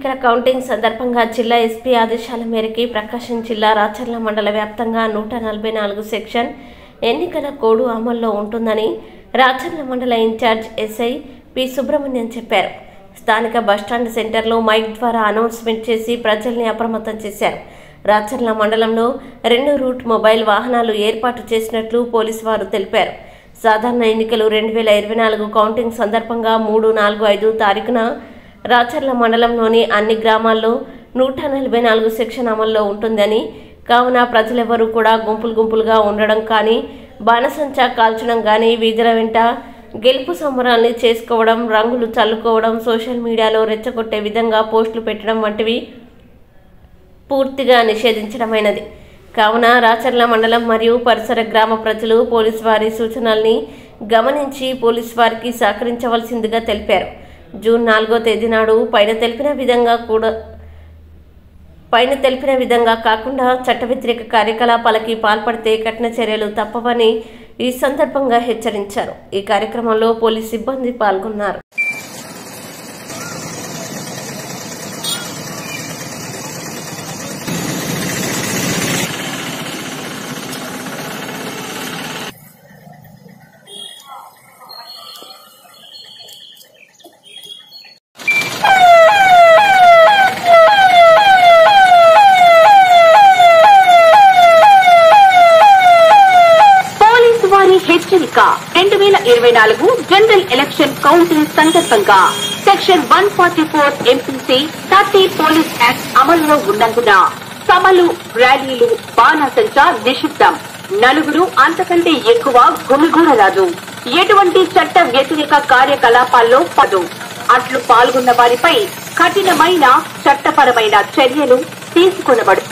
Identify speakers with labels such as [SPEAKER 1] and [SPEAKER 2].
[SPEAKER 1] ఎన్నికల కౌంటింగ్ సందర్భంగా జిల్లా ఎస్పీ ఆదేశాల మేరకు ప్రకాశం జిల్లా రాచర్ల మండల వ్యాప్తంగా 144 సెక్షన్ ఎన్నికల కోడ్ అమల్లో ఉంటుందని రాచర్ల మండల ఇన్ఛార్జ్ ఎస్ఐ పి సుబ్రహ్మణ్యం చెప్పారు. స్థానిక బస్టాండ్ సెంటర్లో మైక్ ద్వారా అనౌన్స్మెంట్ చేసి ప్రజల్ని అప్రమత్తం చేశారు. రాచర్ల మండలంలో 2 రూట్ మొబైల్ వాహనాలు ఏర్పాటు చేసినట్లు పోలీసు వారు తెలిపారు. సాధారణ ఎన్నికలు 2024 కౌంటింగ్ సందర్భంగా 3, 4, 5 తారీఖున రాచర్ల మండలంలోని అన్ని గ్రామాల్లో 144 సెక్షన్ అమల్లో ఉంటుందని, కావున ప్రజలెవరూ కూడా గుంపులుగా ఉండడం కానీ, బాణసంచా కాల్చడం కానీ, వీధుల వెంట గెలుపు సంబరాల్ని చేసుకోవడం, రంగులు చల్లుకోవడం, సోషల్ మీడియాలో రెచ్చగొట్టే విధంగా పోస్టులు పెట్టడం వంటివి పూర్తిగా నిషేధించడమైనది. కావున రాచర్ల మండలం మరియు పరిసర గ్రామ ప్రజలు పోలీసు వారి సూచనల్ని గమనించి పోలీసు వారికి సహకరించవలసిందిగా తెలిపారు. జూన్ 4వ తేదీ నాడు పైన తెలిపిన విధంగా కాకుండా చట్ట వ్యతిరేక కార్యకలాపాలకి పాల్పడితే కఠిన చర్యలు తప్పవని ఈ సందర్భంగా హెచ్చరించారు. ఈ కార్యక్రమంలో పోలీసు సిబ్బంది పాల్గొన్నారు.
[SPEAKER 2] హెచ్చరిక 2024 జనరల్ ఎలక్షన్ కౌంటింగ్ సందర్భంగా సెక్షన్ 144 ఎంపీసీ 30 పోలీస్ యాక్ట్ అమలులో ఉన్నందున సభలు, ర్యాలీలు, బాణసంచా నిషిద్ధం. 4 అంతకంటే ఎక్కువ గుమిగూడరాదు. ఎటువంటి చట్ట వ్యతిరేక కార్యకలాపాల్లో అట్లు పాల్గొన్న వారిపై కఠినమైన చట్టపరమైన చర్యలు తీసుకొనబడు.